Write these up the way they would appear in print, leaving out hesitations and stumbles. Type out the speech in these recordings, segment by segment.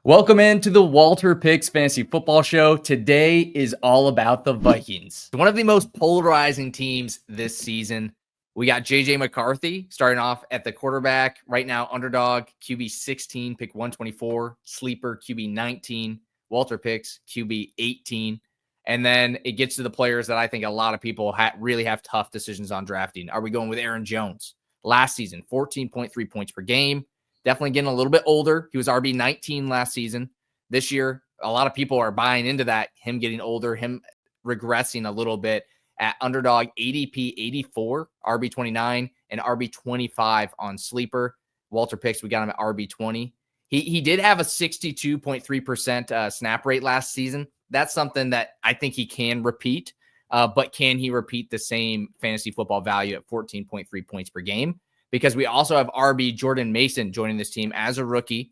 Welcome into the WalterPicks Fantasy Football Show. Today is all about the Vikings. One of the most polarizing teams this season. We got JJ McCarthy starting off at the quarterback. Right now, underdog, QB 16, pick 124. Sleeper, QB 19. WalterPicks, QB 18. And then it gets to the players that I think a lot of people really have tough decisions on drafting. Are we going with Aaron Jones? Last season, 14.3 points per game. Definitely getting a little bit older. He was RB 19 last season. This year, a lot of people are buying into that, him getting older, him regressing a little bit at underdog ADP 84, RB 29, and RB 25 on sleeper. WalterPicks, we got him at RB 20. He did have a 62.3% snap rate last season. That's something that I think he can repeat, but can he repeat the same fantasy football value at 14.3 points per game? Because we also have RB Jordan Mason joining this team as a rookie.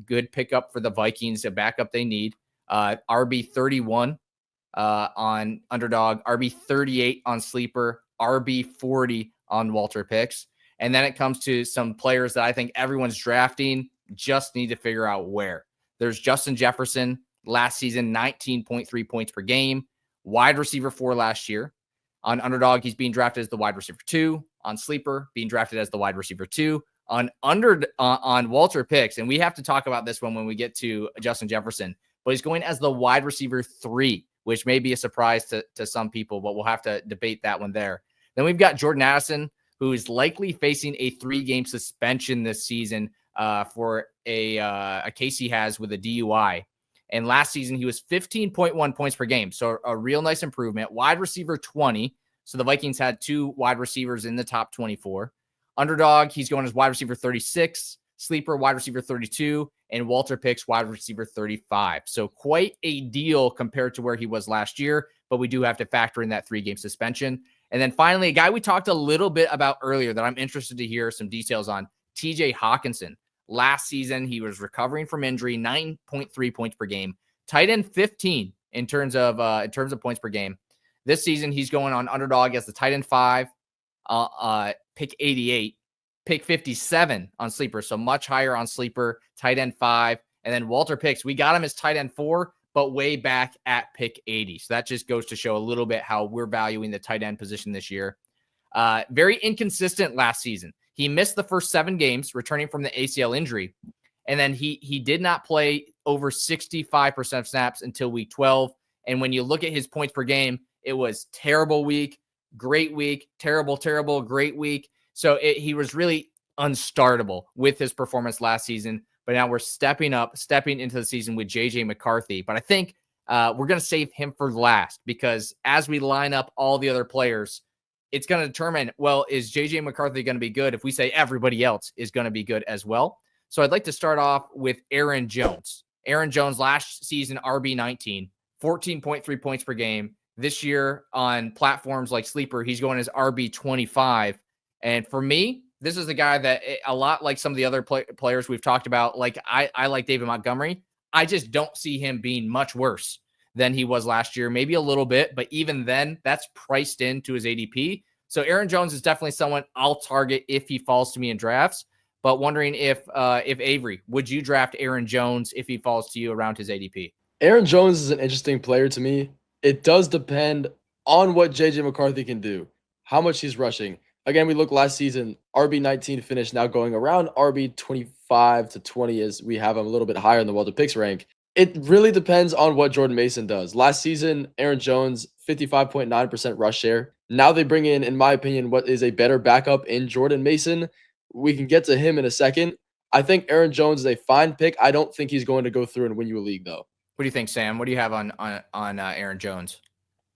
Good pickup for the Vikings, a backup they need. RB 31 on underdog, RB 38 on sleeper, RB 40 on WalterPicks. And then it comes to some players that I think everyone's drafting, just need to figure out where. There's Justin Jefferson, last season, 19.3 points per game, wide receiver 4 last year. On underdog, he's being drafted as the wide receiver 2. On sleeper, being drafted as the wide receiver 2. On WalterPicks, and we have to talk about this one when we get to Justin Jefferson, but he's going as the wide receiver 3, which may be a surprise to some people, but we'll have to debate that one there. Then we've got Jordan Addison, who is likely facing a 3-game suspension this season for a case he has with a DUI. And last season, he was 15.1 points per game. So a real nice improvement. Wide receiver 20. So the Vikings had 2 wide receivers in the top 24. Underdog, he's going as wide receiver 36. Sleeper, wide receiver 32. And WalterPicks, wide receiver 35. So quite a deal compared to where he was last year. But we do have to factor in that 3-game suspension. And then finally, a guy we talked a little bit about earlier that I'm interested to hear some details on, TJ Hockenson. Last season, he was recovering from injury, 9.3 points per game, tight end 15 in terms of points per game. This season, he's going on underdog as the tight end 5, pick 88, pick 57 on sleeper, so much higher on sleeper, tight end 5, and then WalterPicks. We got him as tight end 4, but way back at pick 80. So that just goes to show a little bit how we're valuing the tight end position this year. Very inconsistent last season. He missed the first 7 games, returning from the ACL injury. And then he did not play over 65% of snaps until week 12. And when you look at his points per game, it was terrible week, great week, terrible, great week. So he was really unstartable with his performance last season. But now we're stepping into the season with JJ McCarthy. But I think we're going to save him for last, because as we line up all the other players, it's going to determine, well, is JJ McCarthy going to be good if we say everybody else is going to be good as well? So I'd like to start off with Aaron Jones. Aaron Jones last season, RB 19, 14.3 points per game. This year on platforms like Sleeper, he's going as RB 25. And for me, this is a guy that, a lot like some of the other players we've talked about, like I like David Montgomery. I just don't see him being much worse than he was last year, maybe a little bit, but even then, that's priced into his ADP. So Aaron Jones is definitely someone I'll target if he falls to me in drafts. But wondering if Avery, would you draft Aaron Jones if he falls to you around his ADP? Aaron Jones is an interesting player to me. It does depend on what JJ McCarthy can do, how much he's rushing. Again, we look last season, RB 19 finished, now going around RB 25 to 20 as we have him a little bit higher in the WalterPicks rank. It really depends on what Jordan Mason does. Last season, Aaron Jones, 55.9% rush share. Now they bring in my opinion, what is a better backup in Jordan Mason. We can get to him in a second. I think Aaron Jones is a fine pick. I don't think he's going to go through and win you a league, though. What do you think, Sam? What do you have on Aaron Jones?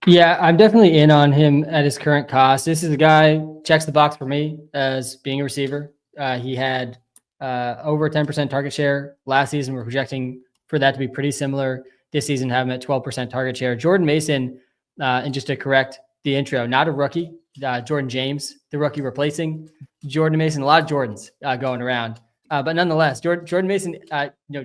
Yeah, I'm definitely in on him at his current cost. This is a guy checks the box for me as being a receiver. He had over a 10% target share last season. We're projecting for that to be pretty similar this season, have him at 12% target share. Jordan Mason, and just to correct the intro, not a rookie. Jordan James, the rookie replacing Jordan Mason. A lot of Jordans going around, but nonetheless, Jordan Mason,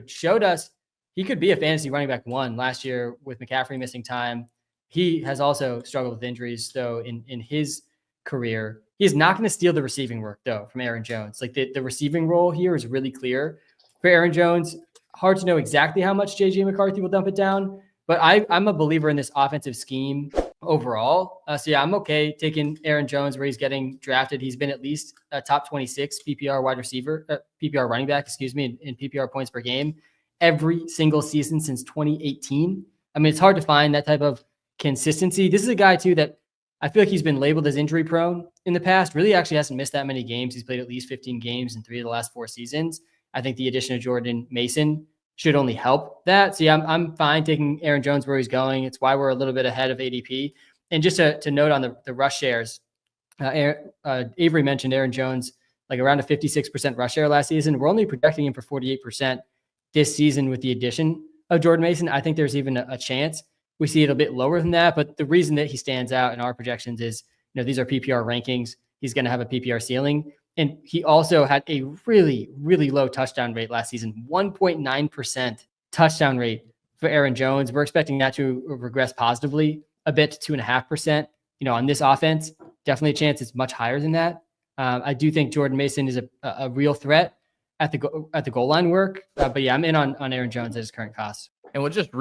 showed us he could be a fantasy running back 1 last year with McCaffrey missing time. He has also struggled with injuries, though, in his career. He's not going to steal the receiving work, though, from Aaron Jones. Like the receiving role here is really clear for Aaron Jones. hard to know exactly how much JJ McCarthy will dump it down, but I'm a believer in this offensive scheme overall. So yeah, I'm okay taking Aaron Jones where he's getting drafted. He's been at least a top 26 PPR wide receiver, PPR running back, in PPR points per game every single season since 2018. I mean, it's hard to find that type of consistency. This is a guy too that I feel like he's been labeled as injury prone in the past. Really actually hasn't missed that many games. He's played at least 15 games in 3 of the last 4 seasons. I think the addition of Jordan Mason should only help that. So yeah, I'm fine taking Aaron Jones where he's going. It's why we're a little bit ahead of ADP. And just to note on the rush shares, Avery mentioned Aaron Jones, like around a 56% rush share last season. We're only projecting him for 48% this season with the addition of Jordan Mason. I think there's even a chance we see it a bit lower than that. But the reason that he stands out in our projections is, these are PPR rankings. He's going to have a PPR ceiling. And he also had a really, really low touchdown rate last season, 1.9% touchdown rate for Aaron Jones. We're expecting that to regress positively a bit to 2.5%. On this offense, definitely a chance it's much higher than that. I do think Jordan Mason is a real threat at the goal line work. But yeah, I'm in on Aaron Jones at his current cost. And we'll just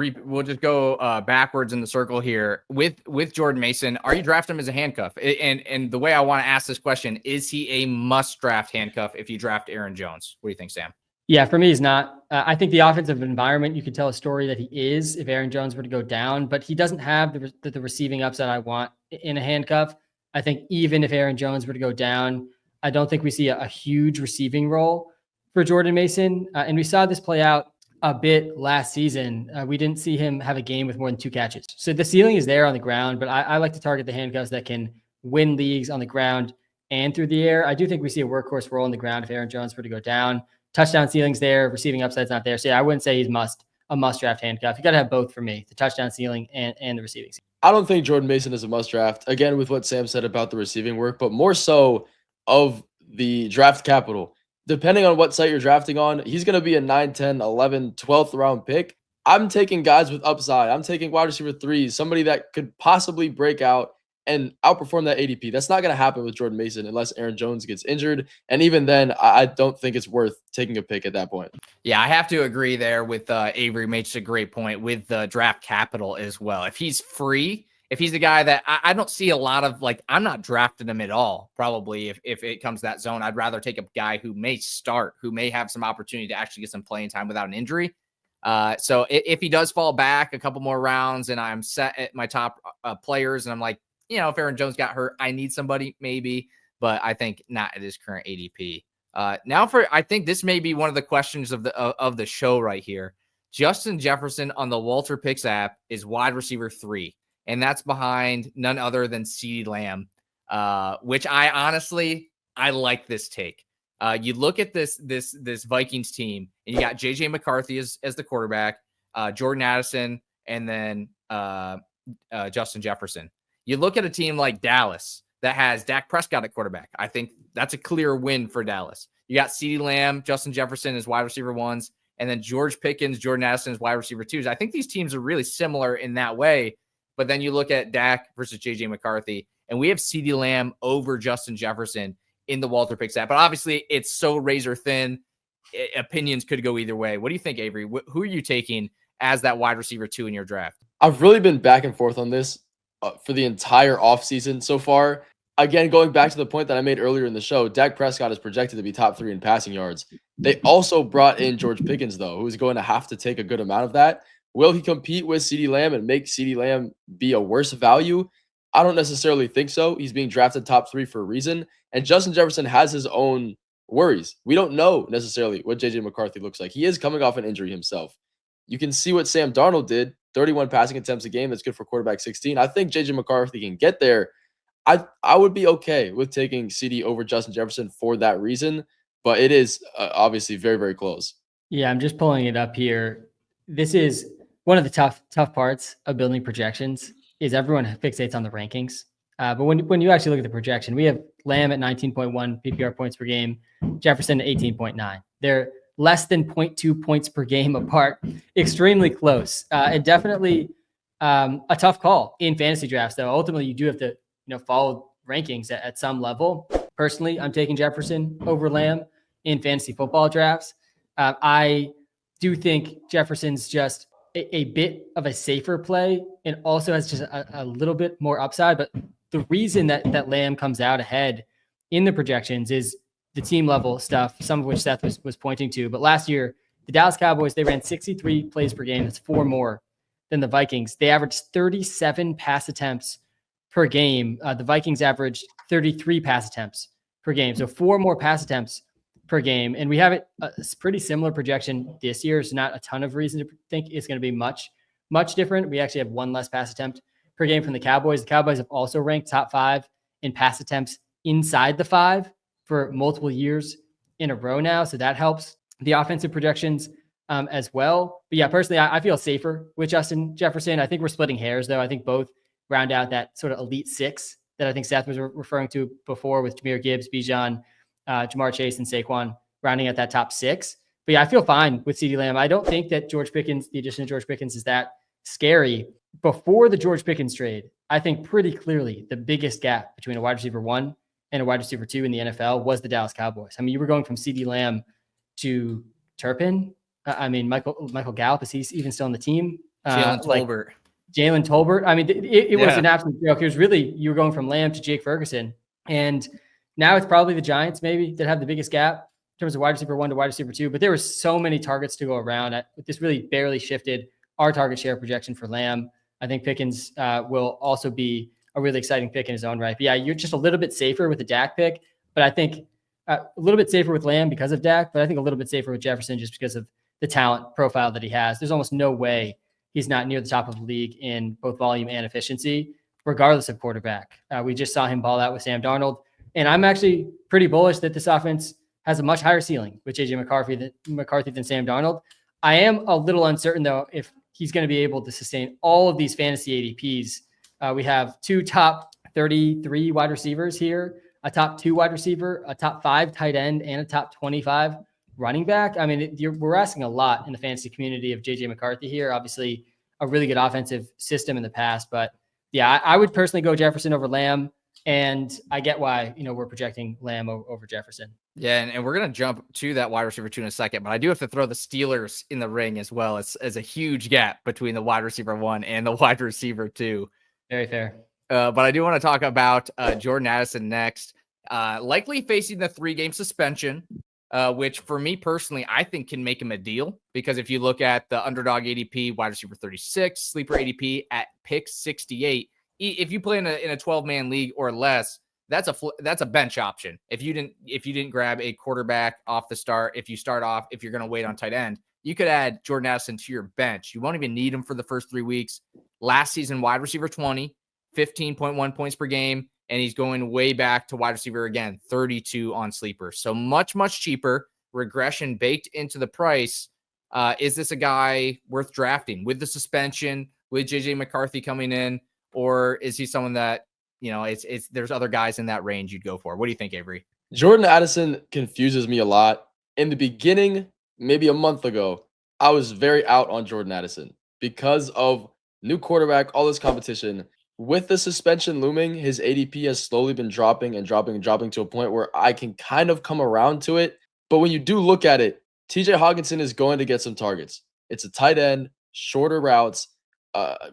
go backwards in the circle here with Jordan Mason. Are you drafting him as a handcuff? And the way I want to ask this question, is he a must draft handcuff if you draft Aaron Jones? What do you think, Sam? Yeah, for me, he's not. I think the offensive environment, you could tell a story that he is if Aaron Jones were to go down, but he doesn't have the receiving upside I want in a handcuff. I think even if Aaron Jones were to go down, I don't think we see a huge receiving role for Jordan Mason. And we saw this play out a bit last season. We didn't see him have a game with more than 2 catches. So the ceiling is there on the ground, but I like to target the handcuffs that can win leagues on the ground and through the air. I do think we see a workhorse role on the ground if Aaron Jones were to go down. Touchdown ceiling's there, receiving upside's not there. So yeah, I wouldn't say he's a must draft handcuff. You got to have both for me, the touchdown ceiling and the receiving ceiling. I don't think Jordan Mason is a must draft, again, with what Sam said about the receiving work, but more so of the draft capital. Depending on what site you're drafting on, he's going to be a 9, 10, 11, 12th round pick. I'm taking guys with upside. I'm taking wide receiver 3s, somebody that could possibly break out and outperform that ADP. That's not going to happen with Jordan Mason unless Aaron Jones gets injured. And even then, I don't think it's worth taking a pick at that point. Yeah, I have to agree there with Avery makes a great point with the draft capital as well. If he's free, if he's the guy that I don't see a lot of, like, I'm not drafting him at all, probably if it comes to that zone. I'd rather take a guy who may start, who may have some opportunity to actually get some playing time without an injury. So if he does fall back a couple more rounds and I'm set at my top players and I'm like, if Aaron Jones got hurt, I need somebody maybe, but I think not at his current ADP. I think this may be one of the questions of the show right here. Justin Jefferson on the WalterPicks app is wide receiver 3, and that's behind none other than CeeDee Lamb, which I like this take. You look at this Vikings team, and you got JJ McCarthy as the quarterback, Jordan Addison, and then Justin Jefferson. You look at a team like Dallas that has Dak Prescott at quarterback. I think that's a clear win for Dallas. You got CeeDee Lamb, Justin Jefferson as wide receiver 1s, and then George Pickens, Jordan Addison as wide receiver 2s. I think these teams are really similar in that way. But then you look at Dak versus JJ McCarthy, and we have CeeDee Lamb over Justin Jefferson in the WalterPicks app. But obviously, it's so razor thin. Opinions could go either way. What do you think, Avery? Who are you taking as that wide receiver 2 in your draft? I've really been back and forth on this for the entire offseason so far. Again, going back to the point that I made earlier in the show, Dak Prescott is projected to be top 3 in passing yards. They also brought in George Pickens, though, who is going to have to take a good amount of that. Will he compete with CeeDee Lamb and make CeeDee Lamb be a worse value? I don't necessarily think so. He's being drafted top 3 for a reason. And Justin Jefferson has his own worries. We don't know necessarily what JJ McCarthy looks like. He is coming off an injury himself. You can see what Sam Darnold did, 31 passing attempts a game. That's good for quarterback 16. I think JJ McCarthy can get there. I would be okay with taking CD over Justin Jefferson for that reason, but it is obviously very, very close. Yeah, I'm just pulling it up here. This is one of the tough parts of building projections is everyone fixates on the rankings. But when you actually look at the projection, we have Lamb at 19.1 PPR points per game, Jefferson at 18.9. They're less than 0.2 points per game apart, extremely close. And definitely a tough call in fantasy drafts, though. Ultimately, you do have to follow rankings at some level. Personally, I'm taking Jefferson over Lamb in fantasy football drafts. I do think Jefferson's just a bit of a safer play and also has just a little bit more upside. But the reason that Lamb comes out ahead in the projections is the team level stuff, some of which Seth was pointing to. But last year, the Dallas Cowboys, they ran 63 plays per game. That's 4 more than the Vikings. They averaged 37 pass attempts per game. The Vikings averaged 33 pass attempts per game. So 4 more pass attempts per game. And we have a pretty similar projection this year. It's not a ton of reason to think it's going to be much different. We actually have 1 less pass attempt per game from the Cowboys. The Cowboys have also ranked top 5 in pass attempts inside the 5 for multiple years in a row now. So that helps the offensive projections as well. But yeah, personally, I feel safer with Justin Jefferson. I think we're splitting hairs, though. I think both round out that sort of elite 6 that I think Seth was referring to before with Jahmyr Gibbs, Bijan, Jamar Chase, and Saquon rounding at that top 6. But yeah, I feel fine with CeeDee Lamb. I don't think that the addition of George Pickens is that scary. Before the George Pickens trade, I think pretty clearly the biggest gap between a wide receiver 1 and a wide receiver 2 in the NFL was the Dallas Cowboys. I mean, you were going from CeeDee Lamb to Turpin. Michael Gallup, is he even still on the team? Jalen Tolbert. Jalen Tolbert. I mean, it was an absolute joke. It was really, you were going from Lamb to Jake Ferguson. And now it's probably the Giants maybe that have the biggest gap in terms of wide receiver 1 to wide receiver 2. But there were so many targets to go around. This really barely shifted our target share projection for Lamb. I think Pickens will also be a really exciting pick in his own right. But yeah, you're just a little bit safer with the Dak pick. But I think a little bit safer with Lamb because of Dak. But I think a little bit safer with Jefferson just because of the talent profile that he has. There's almost no way he's not near the top of the league in both volume and efficiency, regardless of quarterback. We just saw him ball out with Sam Darnold. And I'm actually pretty bullish that this offense has a much higher ceiling with JJ McCarthy than Sam Darnold. I am a little uncertain, though, if he's going to be able to sustain all of these fantasy ADPs. We have 2 top 33 wide receivers here, a top 2 wide receiver, a top 5 tight end, and a top 25 running back. I mean, we're asking a lot in the fantasy community of JJ McCarthy here. Obviously, a really good offensive system in the past, but yeah, I would personally go Jefferson over Lamb, and I get why we're projecting Lamb over Jefferson. Yeah, and we're gonna jump to that wide receiver 2 in a second, but I do have to throw the Steelers in the ring as well. It's as a huge gap between the wide receiver 1 and the wide receiver 2. Very fair. But I do want to talk about Jordan Addison next, likely facing the 3-game suspension. Which for me personally, I think can make him a deal, because if you look at the underdog ADP, wide receiver 36, sleeper ADP at pick 68, if you play in a 12-man league or less, that's a bench option. If you didn't grab a quarterback off the start, if you're going to wait on tight end, you could add Jordan Addison to your bench. You won't even need him for the first 3 weeks. Last season, wide receiver 20, 15.1 points per game. And he's going way back to wide receiver again, 32 on sleeper. So much, much cheaper. Regression baked into the price. Is this a guy worth drafting with the suspension, with JJ McCarthy coming in? Or is he someone that, there's other guys in that range you'd go for? What do you think, Avery? Jordan Addison confuses me a lot. In the beginning, maybe a month ago, I was very out on Jordan Addison because of new quarterback, all this competition. With the suspension looming, his ADP has slowly been dropping to a point where I can kind of come around to it. But when you do look at it, TJ Hockenson is going to get some targets. It's a tight end, shorter routes.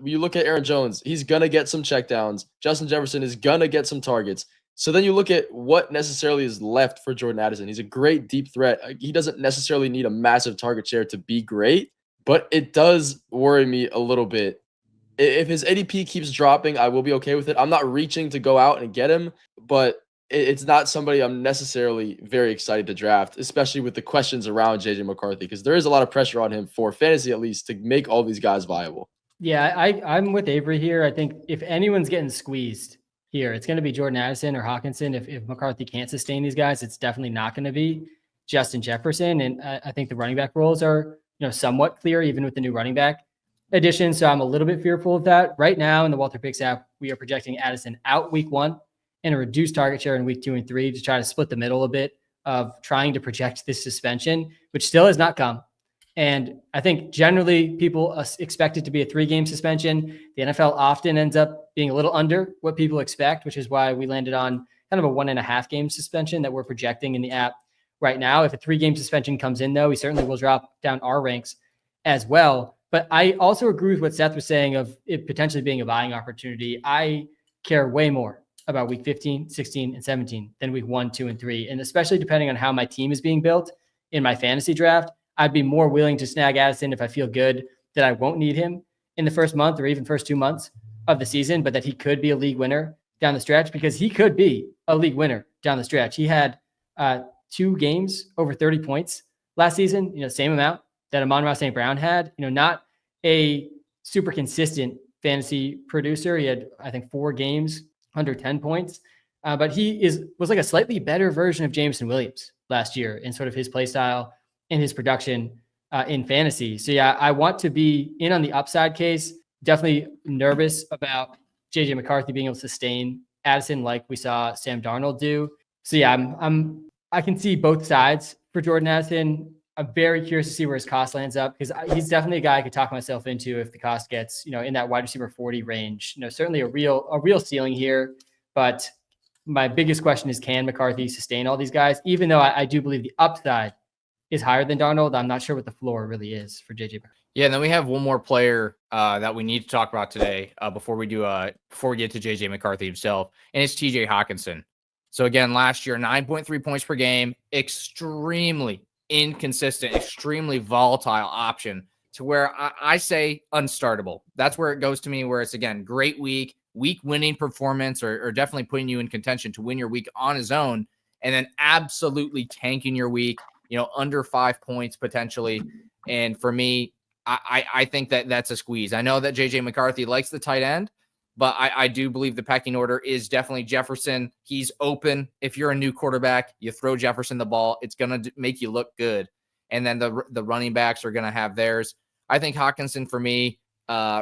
You look at Aaron Jones, he's going to get some checkdowns. Justin Jefferson is going to get some targets. So then you look at what necessarily is left for Jordan Addison. He's a great deep threat. He doesn't necessarily need a massive target share to be great, but it does worry me a little bit. If his ADP keeps dropping, I will be okay with it. I'm not reaching to go out and get him, but it's not somebody I'm necessarily very excited to draft, especially with the questions around JJ McCarthy, because there is a lot of pressure on him for fantasy, at least, to make all these guys viable. Yeah, I'm with Avery here. I think if anyone's getting squeezed here, it's going to be Jordan Addison or Hockenson. If McCarthy can't sustain these guys, it's definitely not going to be Justin Jefferson. And I think the running back roles are somewhat clear, even with the new running back addition. So I'm a little bit fearful of that. Right now in the WalterPicks app, we are projecting Addison out week 1 and a reduced target share in week 2 and 3 to try to split the middle a bit of trying to project this suspension, which still has not come. And I think generally people expect it to be a 3-game suspension. The NFL often ends up being a little under what people expect, which is why we landed on kind of a 1.5-game suspension that we're projecting in the app right now. If a 3-game suspension comes in, though, he certainly will drop down our ranks as well. But I also agree with what Seth was saying of it potentially being a buying opportunity. I care way more about week 15, 16, and 17 than week 1, 2, and 3. And especially depending on how my team is being built in my fantasy draft, I'd be more willing to snag Addison if I feel good that I won't need him in the first month or even first 2 months of the season, but that he could be a league winner down the stretch, because he could be a league winner down the stretch. He had 2 games over 30 points last season, same amount that Amon-Ra St. Brown had, not a super consistent fantasy producer. He had, I think, 4 games under 10 points, but he was like a slightly better version of Jameson Williams last year in sort of his play style and his production in fantasy. So yeah, I want to be in on the upside case. Definitely nervous about JJ McCarthy being able to sustain Addison like we saw Sam Darnold do. So yeah, I can see both sides for Jordan Addison. I'm very curious to see where his cost lands up, because he's definitely a guy I could talk myself into if the cost gets, in that wide receiver 40 range. Certainly a real ceiling here, but my biggest question is, can McCarthy sustain all these guys? Even though I do believe the upside is higher than Darnold, I'm not sure what the floor really is for JJ. Yeah, and then we have one more player that we need to talk about today before we get to JJ McCarthy himself, and it's TJ Hockenson. So again, last year, 9.3 points per game, extremely inconsistent, extremely volatile option, to where I say unstartable. That's where it goes to me, where it's, again, great week winning performance, or definitely putting you in contention to win your week on his own, and then absolutely tanking your week, under 5 points potentially. And for me, I think that's a squeeze. I know that JJ McCarthy likes the tight end, but I do believe the pecking order is definitely Jefferson. He's open. If you're a new quarterback, you throw Jefferson the ball, it's going to make you look good. And then the running backs are going to have theirs. I think Hockenson, for me,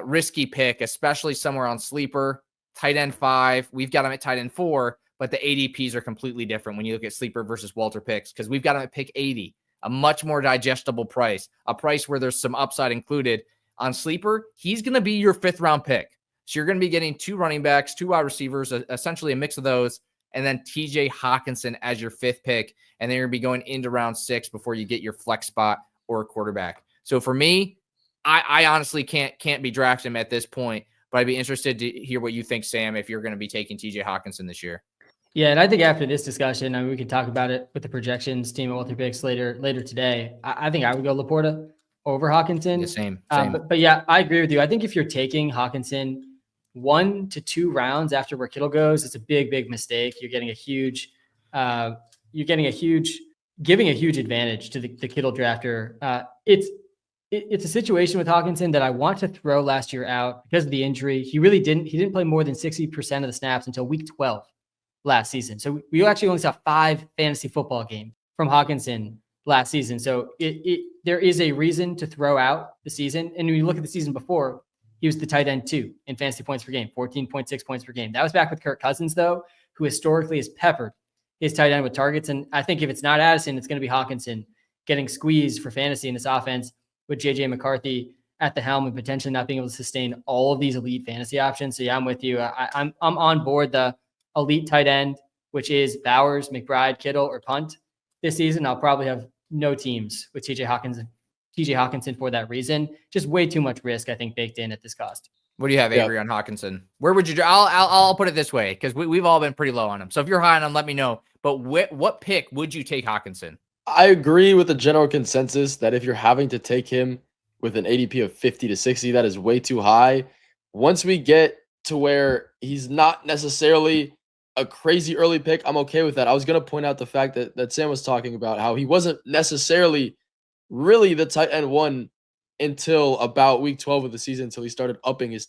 risky pick, especially somewhere on sleeper. Tight end 5. We've got him at tight end 4, but the ADPs are completely different when you look at sleeper versus WalterPicks, because we've got him at pick 80. A much more digestible price, a price where there's some upside included. On sleeper, he's going to be your 5th round pick. So you're going to be getting 2 running backs, 2 wide receivers, essentially a mix of those, and then TJ Hockenson as your 5th pick. And then you're going to be going into round 6 before you get your flex spot or a quarterback. So for me, I honestly can't be drafting him at this point, but I'd be interested to hear what you think, Sam, if you're going to be taking TJ Hockenson this year. Yeah, and I think after this discussion, we can talk about it with the projections team at WalterPicks later today. I think I would go Laporta over Hockenson. Yeah, same. But yeah, I agree with you. I think if you're taking Hockenson 1 to 2 rounds after where Kittle goes, it's a big mistake. You're getting a huge giving a huge advantage to the Kittle drafter. It's a situation with Hockenson that I want to throw last year out because of the injury. He didn't play more than 60% of the snaps until week 12 last season. So we actually only saw 5 fantasy football games from Hockenson last season. So there is a reason to throw out the season. And when you look at the season before, he was the tight end 2 in fantasy points per game, 14.6 points per game. That was back with Kirk Cousins, though, who historically has peppered his tight end with targets. And I think if it's not Addison, it's going to be Hockenson getting squeezed for fantasy in this offense with JJ McCarthy at the helm and potentially not being able to sustain all of these elite fantasy options. So yeah, I'm with you. I'm on board the elite tight end, which is Bowers, McBride, Kittle, or Punt this season. I'll probably have no teams with TJ Hockenson for that reason. Just way too much risk, I think, baked in at this cost. What do you have, Avery, on Hockenson? Where would you? I'll put it this way, because we've all been pretty low on him. So if you're high on him, let me know. But what pick would you take Hockenson? I agree with the general consensus that if you're having to take him with an ADP of 50 to 60, that is way too high. Once we get to where he's not necessarily a crazy early pick, I'm okay with that. I was going to point out the fact that Sam was talking about how he wasn't necessarily really the tight end 1 until about week 12 of the season, until he started upping his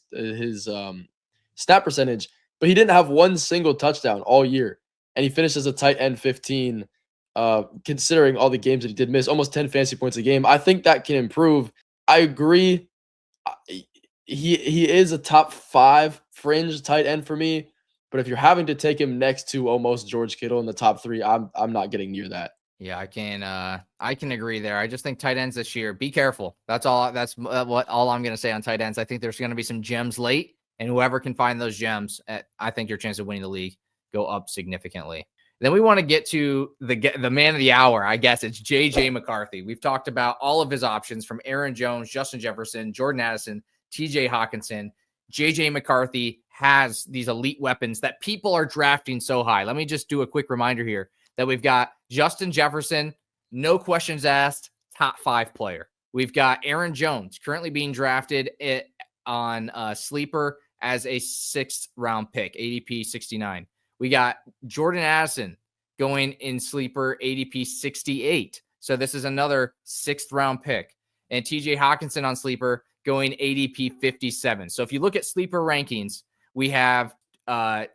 snap percentage. But he didn't have one single touchdown all year, and he finished as a tight end 15, considering all the games that he did miss, almost 10 fantasy points a game. I think that can improve. I agree. He is a top 5 fringe tight end for me. But if you're having to take him next to almost George Kittle in the top 3, I'm not getting near that. Yeah, I can agree there. I just think tight ends this year, be careful. That's all I'm going to say on tight ends. I think there's going to be some gems late, and whoever can find those gems, I think your chance of winning the league go up significantly. Then we want to get to the man of the hour. I guess it's JJ McCarthy. We've talked about all of his options from Aaron Jones, Justin Jefferson, Jordan Addison, TJ Hockenson. JJ McCarthy has these elite weapons that people are drafting so high. Let me just do a quick reminder here that we've got Justin Jefferson, no questions asked, top 5 player. We've got Aaron Jones currently being drafted on Sleeper as a 6th round pick, ADP 69. We got Jordan Addison going in Sleeper, ADP 68. So this is another 6th round pick. And TJ Hockenson on Sleeper going ADP 57. So if you look at Sleeper rankings, we have 4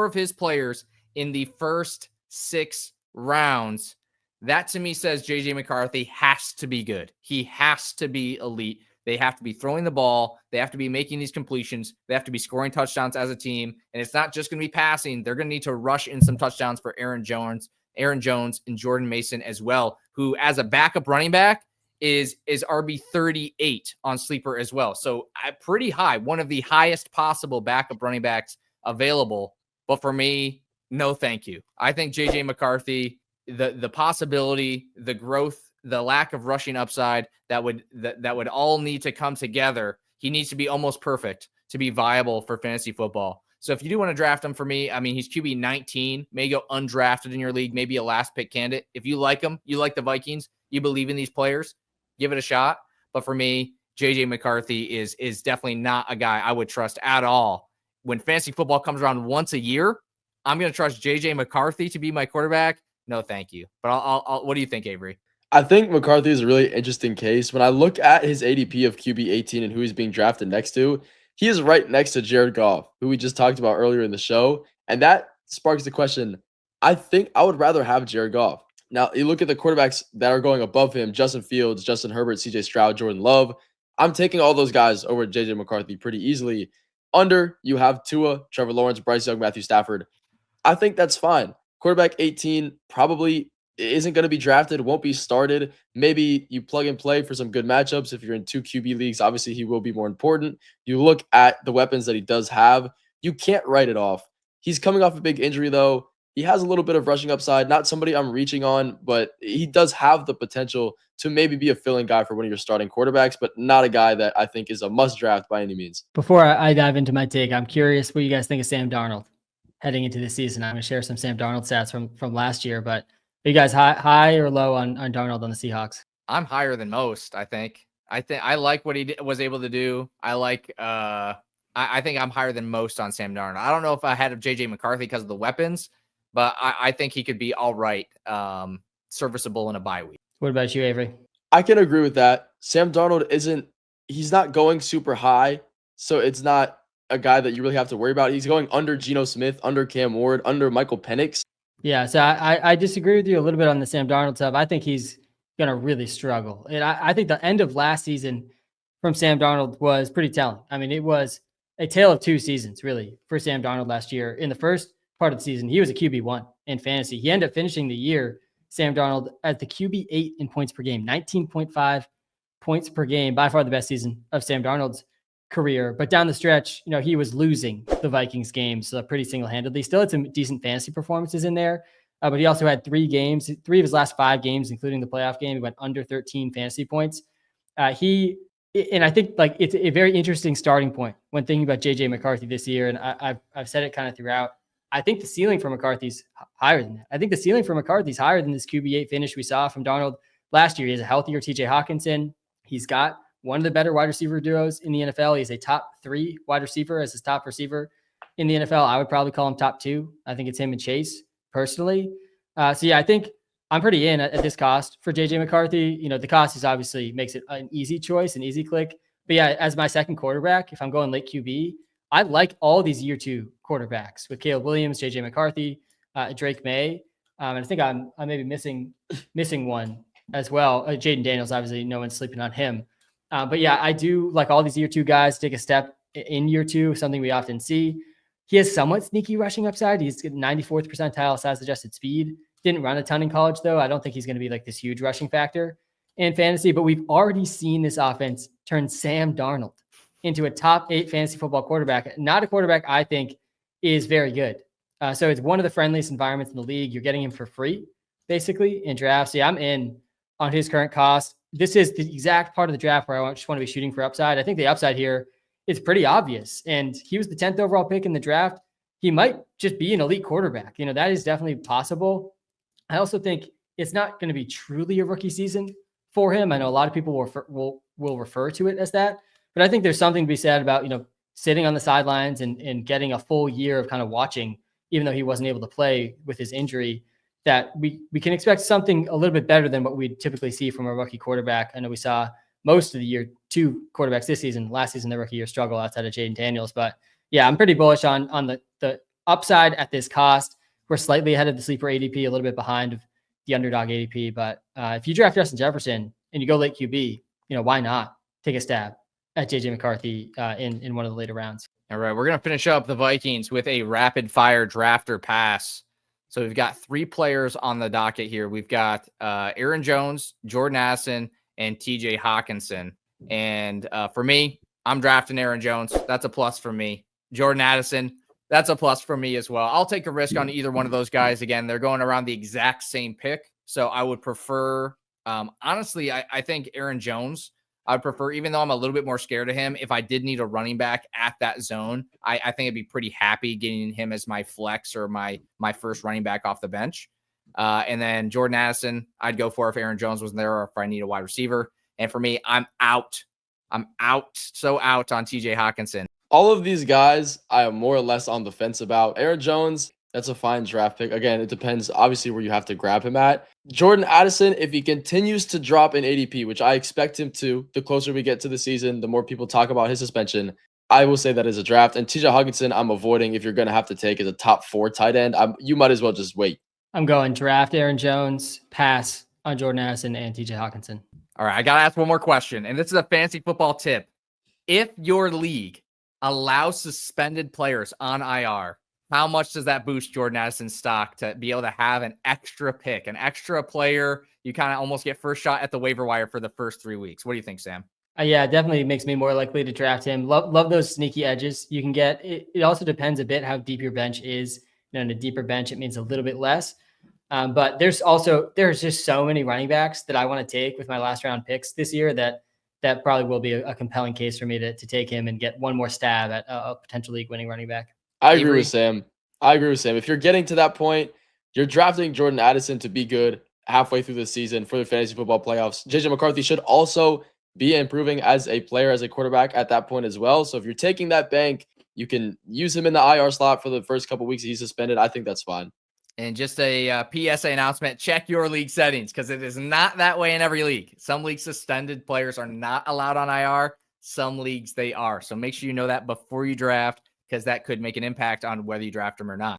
of his players in the first 6 rounds. That to me says JJ McCarthy has to be good. He has to be elite. They have to be throwing the ball. They have to be making these completions. They have to be scoring touchdowns as a team. And it's not just going to be passing. They're going to need to rush in some touchdowns for Aaron Jones, and Jordan Mason as well, who as a backup running back is RB 38 on Sleeper as well. So pretty high, one of the highest possible backup running backs available. But for me, no, thank you. I think JJ McCarthy, the possibility, the growth, the lack of rushing upside that would all need to come together. He needs to be almost perfect to be viable for fantasy football. So if you do want to draft him, for me, I mean, he's QB 19, may go undrafted in your league, maybe a last pick candidate. If you like him, you like the Vikings, you believe in these players, give it a shot. But for me, JJ McCarthy is definitely not a guy I would trust at all. When fantasy football comes around once a year, I'm going to trust JJ McCarthy to be my quarterback. No, thank you. But I'll what do you think, Avery? I think McCarthy is a really interesting case. When I look at his ADP of QB 18 and who he's being drafted next to, he is right next to Jared Goff, who we just talked about earlier in the show. And that sparks the question. I think I would rather have Jared Goff. Now, you look at the quarterbacks that are going above him, Justin Fields, Justin Herbert, CJ Stroud, Jordan Love. I'm taking all those guys over JJ McCarthy pretty easily. Under, you have Tua, Trevor Lawrence, Bryce Young, Matthew Stafford. I think that's fine. Quarterback 18 probably isn't going to be drafted, won't be started. Maybe you plug and play for some good matchups. If you're in 2 QB leagues, obviously he will be more important. You look at the weapons that he does have, you can't write it off. He's coming off a big injury, though. He has a little bit of rushing upside. Not somebody I'm reaching on, but he does have the potential to maybe be a filling guy for one of your starting quarterbacks, but not a guy that I think is a must draft by any means. Before I dive into my take, I'm curious what you guys think of Sam Darnold heading into this season. I'm going to share some Sam Darnold stats from last year, but are you guys high or low on Darnold on the Seahawks? I'm higher than most, I think. I like what he was able to do. I think I'm higher than most on Sam Darnold. I don't know if I had JJ McCarthy because of the weapons, but I think he could be all right, serviceable in a bye week. What about you, Avery? I can agree with that. Sam Darnold he's not going super high, so it's not a guy that you really have to worry about. He's going under Geno Smith, under Cam Ward, under Michael Penix. Yeah, so I disagree with you a little bit on the Sam Darnold stuff. I think he's going to really struggle. And I think the end of last season from Sam Darnold was pretty telling. I mean, it was a tale of 2 seasons, really, for Sam Darnold last year. In the first part of the season, he was a QB1 in fantasy. He ended up finishing the year, Sam Darnold, at the QB8 in points per game, 19.5 points per game, by far the best season of Sam Darnold's career. But down the stretch, he was losing the Vikings games pretty single-handedly. Still had some decent fantasy performances in there, but he also had 3 of his last 5 games, including the playoff game, he went under 13 fantasy points. And I think it's a very interesting starting point when thinking about JJ McCarthy this year. And I've said it kind of throughout. I think the ceiling for McCarthy's higher than that. I think the ceiling for McCarthy's higher than this QB8 finish we saw from Darnold last year. He has a healthier TJ Hockenson. He's got one of the better wide receiver duos in the NFL. He's a top 3 wide receiver as his top receiver in the NFL. I would probably call him top 2. I think it's him and Chase personally. So yeah, I think I'm pretty in at this cost for JJ McCarthy. The cost is obviously makes it an easy choice, an easy click. But yeah, as my second quarterback, if I'm going late QB, I like all these year 2 quarterbacks with Caleb Williams, JJ McCarthy, Drake May. And I think I'm maybe missing one as well. Jaden Daniels, obviously no one's sleeping on him. But yeah, I do like all these year 2 guys take a step in year 2, something we often see. He has somewhat sneaky rushing upside. He's 94th percentile size adjusted speed. Didn't run a ton in college, though. I don't think he's going to be like this huge rushing factor in fantasy, but we've already seen this offense turn Sam Darnold into a top 8 fantasy football quarterback. Not a quarterback I think is very good So it's one of the friendliest environments in the league. You're getting him for free, basically, in drafts. So yeah, I'm in on his current cost. This is the exact part of the draft where I just want to be shooting for upside. I think the upside here is pretty obvious. And he was the 10th overall pick in the draft. He might just be an elite quarterback. That is definitely possible. I also think it's not going to be truly a rookie season for him. I know a lot of people will refer to it as that, but I think there's something to be said about, sitting on the sidelines and getting a full year of kind of watching, even though he wasn't able to play with his injury, that we can expect something a little bit better than what we typically see from a rookie quarterback. I know we saw most of the year 2 quarterbacks this season. Last season, the rookie year struggle outside of Jaden Daniels. But yeah, I'm pretty bullish on the upside at this cost. We're slightly ahead of the sleeper ADP, a little bit behind of the underdog ADP. But if you draft Justin Jefferson and you go late QB, why not take a stab at JJ McCarthy in one of the later rounds? All right, we're going to finish up the Vikings with a rapid fire draft or pass. So we've got 3 players on the docket here. We've got Aaron Jones, Jordan Addison, and TJ Hockenson. And for me, I'm drafting Aaron Jones. That's a plus for me. Jordan Addison, that's a plus for me as well. I'll take a risk on either one of those guys. Again, they're going around the exact same pick. So I would prefer, honestly, I think Aaron Jones, I'd prefer, even though I'm a little bit more scared of him, if I did need a running back at that zone, I think I'd be pretty happy getting him as my flex or my first running back off the bench. And then Jordan Addison, I'd go for if Aaron Jones wasn't there or if I need a wide receiver. And for me, I'm out. So out on TJ Hockenson. All of these guys, I am more or less on the fence about. Aaron Jones, that's a fine draft pick. Again, it depends, obviously, where you have to grab him at. Jordan Addison, if he continues to drop in ADP, which I expect him to, the closer we get to the season, the more people talk about his suspension, I will say that is a draft. And TJ Hockenson, I'm avoiding if you're going to have to take as a top 4 tight end. You might as well just wait. I'm going draft Aaron Jones, pass on Jordan Addison and TJ Hockenson. All right, I got to ask one more question, and this is a fantasy football tip. If your league allows suspended players on IR, how much does that boost Jordan Addison's stock to be able to have an extra pick, an extra player? You kind of almost get first shot at the waiver wire for the first 3 weeks. What do you think, Sam? Yeah, it definitely makes me more likely to draft him. Love those sneaky edges you can get. It also depends a bit how deep your bench is. In a deeper bench, it means a little bit less. But there's just so many running backs that I want to take with my last round picks this year that probably will be a compelling case for me to take him and get one more stab at a potential league winning running back. I agree with Sam. If you're getting to that point, you're drafting Jordan Addison to be good halfway through the season for the fantasy football playoffs. JJ McCarthy should also be improving as a player, as a quarterback at that point as well. So if you're taking that bank, you can use him in the IR slot for the first couple weeks he's suspended. I think that's fine. And just a PSA announcement, check your league settings because it is not that way in every league. Some leagues suspended players are not allowed on IR. Some leagues they are. So make sure you know that before you draft because that could make an impact on whether you draft them or not.